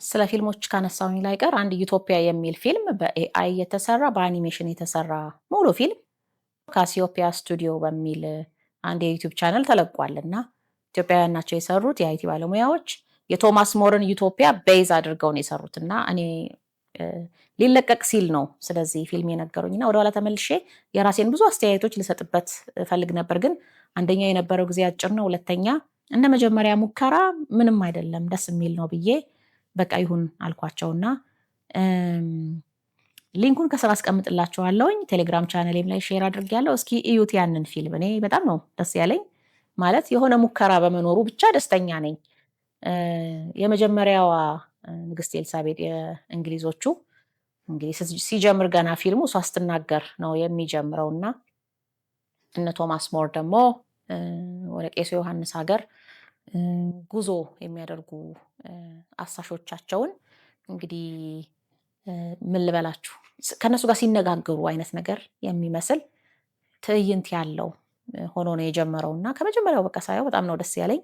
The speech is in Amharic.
ስለ ፊልሞች ካነሳሁኝ ላይ ቀር አንድ ዩቶፒያ የሚል ፊልም በኤአይ የተሰራ በአኒሜሽን የተሰራ ሙሉ ፊልም ካሲዮፒያ ስቱዲዮ በሚል አንድ የዩቲዩብ ቻናል ተለቋል እና ኢትዮጵያውያን ናቸው የሰሩት የአይቲ ባለሙያዎች የቶማስ ሞርን ዩቶፒያ ቤዝ አድርገው ነው የሰሩት እና እኔ ሊለቀቅ ሲል ነው ስለዚህ ፊልም የነገሩኝና ወደኋላ ተመልሼ የራሴን ብዙ አስተያየቶች ልሰጥበት ፈልግ ነበር። ግን አንደኛ የነበረው ጊዜ አጭር ነው፣ ሁለተኛ እንደ መጀመሪያ ሙከራ ምንም አይደለም ደስ የሚል ነው ብዬ በቃ ይሁን አልኳቸውና ሊንኩን ከስራ አስቀምጥላችኋለሁኝ። ቴሌግራም ቻናሌም ላይ ሼር አድርጌያለሁ። እስኪ እዩት ያንን ፊልም። እኔ በጣም ነው ደስ ያለኝ። ማለት የሆነ ሙከራ በመኖሩ ብቻ ደስተኛ ነኝ። የመጀመሪያዋ ንግስት ኤልሳቤጥ የእንግሊዞቹ እንግዲህ ሲጀምር ገና ፊልሙ እሷ ስትናገር ነው የሚጀምረውና እነ ቶማስ ሞር ደግሞ ወደ ቄሱ ዮሐንስ ሀገር ጉዞ የሚያደርጉ አሳሾቻቸውን እንግዲህ ምን ልበላችሁ ከነሱ ጋር ሲነጋገሩ አይነት ነገር የሚመስል ትዕይንት ያለው ሆኖ ነው የጀመረውና ከመጀመሪያው በቃ ሳየው በጣም ነው ደስ ያለኝ።